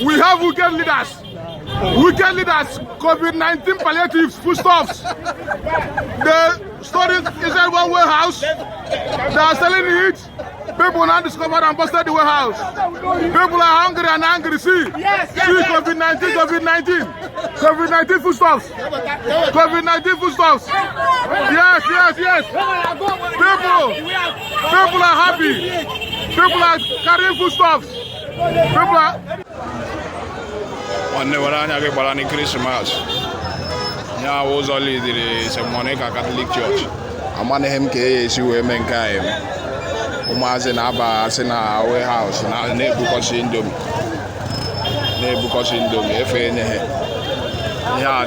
We have wicked leaders. Wicked leaders, COVID-19 palliatives, foodstuffs. The story inside one warehouse. They are selling it. People now discovered and busted the warehouse. People are hungry and angry. See, see COVID-19, COVID-19. COVID-19 foodstuffs. COVID-19 foodstuffs. Yes, yes, yes. People are happy. People are carrying foodstuffs. People are... On the one Christmas. Yeah, I was only the Monica Catholic Church. I'm on him case you women came. Umaze na aba ase na warehouse na na-ebukosi indomie. Na-ebukosi indomie efe enye he. Ya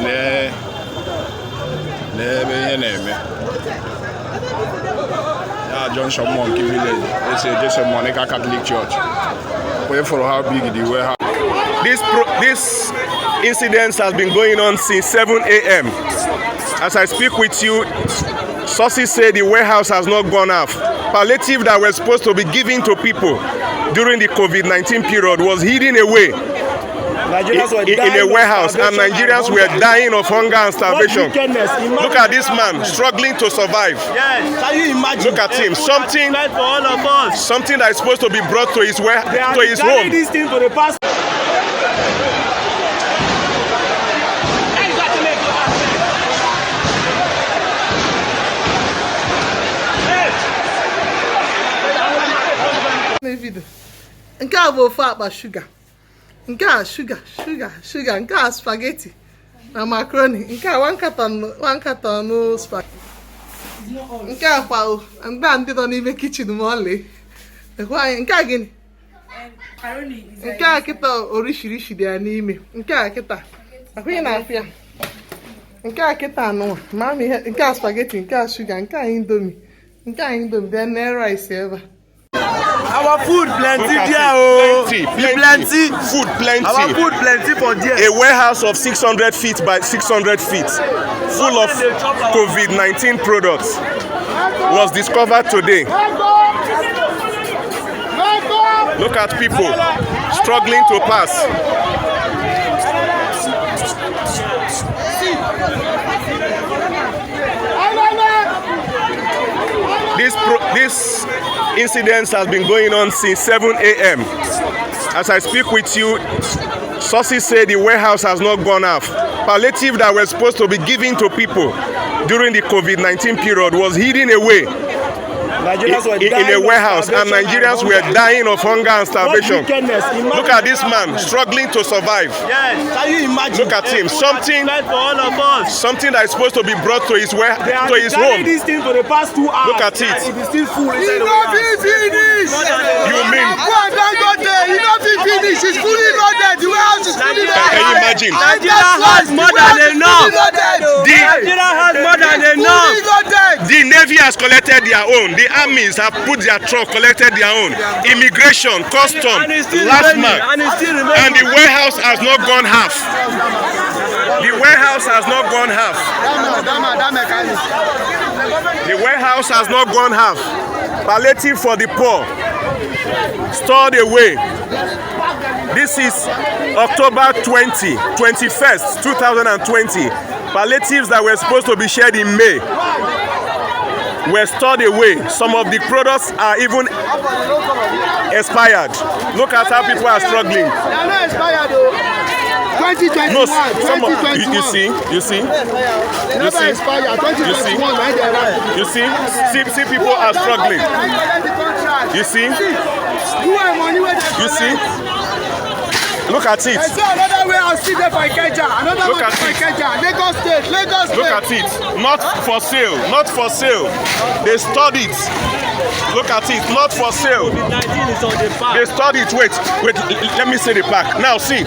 na-ebe ihe na-eme. Ya Junction Monkey Village. It's just a Monica Catholic Church. Wait for how big the warehouse. This incident has been going on since 7 a.m. As I speak with you, sources say the warehouse has not gone off. Palliative that were supposed to be given to people during the COVID-19 period was hidden away in a warehouse, and Nigerians were dying of hunger and starvation. Look at this man struggling to survive. Yes, can you imagine? Look at him. Something that is supposed to be brought to his home. This thing for the past. Nke a bụ ofe akpa shuga, nke a shuga, nke a spaghetti na macaroni, nke a one carton spaghetti, nke a kwa mgbe ndị nọ n'ime kitchen ma ọlị. Nke a gịnị? Nke a kịta orishirishi dị ya n'ime. Nke a kịta akwụghị na afịa. Nke a kịta anụ mama ihe, nke a spaghetti, nke a shuga, nke a indomie, then rice ebe. Our food plenty there, oh. Plenty. Food plenty. Our food plenty for there. A warehouse of 600 feet by 600 feet, full of COVID-19 products, was discovered today. Look at people struggling to pass. This incident has been going on since 7 a.m. As I speak with you, sources say the warehouse has not gone off. Palliative that were supposed to be given to people during the COVID-19 period was hidden away in a warehouse, and Nigerians were dying of hunger and starvation. Look at this man struggling to survive. Yes, can you imagine? Look at him. Something that is supposed to be brought to his home. This thing for the past 2 hours. Look at it. It is still full. You know finish. You mean? You know finish. It's fully loaded. The warehouse is fully loaded. Can you imagine? Nigeria has more than enough. Nigeria has more than enough. The Navy has collected their own. The armies have put their truck, collected their own. Immigration, custom, last month. And the warehouse has not gone half. The warehouse has not gone half. The warehouse has not gone half. Palliative for the poor. Stored away. This is October 21st, 2020. Palliatives that were supposed to be shared in May were stored away. Some of the products are even expired. Look at how people are struggling. They are not expired though. 2021. No, you see. Never expired. 2021. You see, people are struggling. You see. Look at it. I saw another way I'll see there for Ikeja. Another one for Ikeja. Lagos State. Look at it. Not for sale. Not for sale. They stored it. Look at it. Not for sale. COVID-19 is on the back. They stored it. Wait. Let me see the pack. Now see.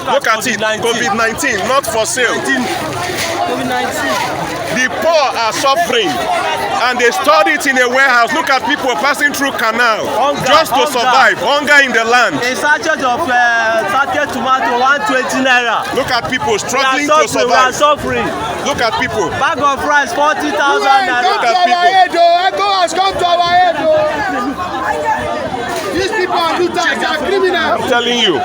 Look at it. COVID-19. Not for sale. COVID-19. The poor are suffering, and they stored it in a warehouse. Look at people passing through canal just to survive. Hunger in the land. A sachet of tomato, 120 naira. Look at people struggling to survive. We are suffering. Look at people. Bag of rice, 40,000 naira. Look at people. Echo has come to our head. These people are looters, they are criminals. I'm telling you.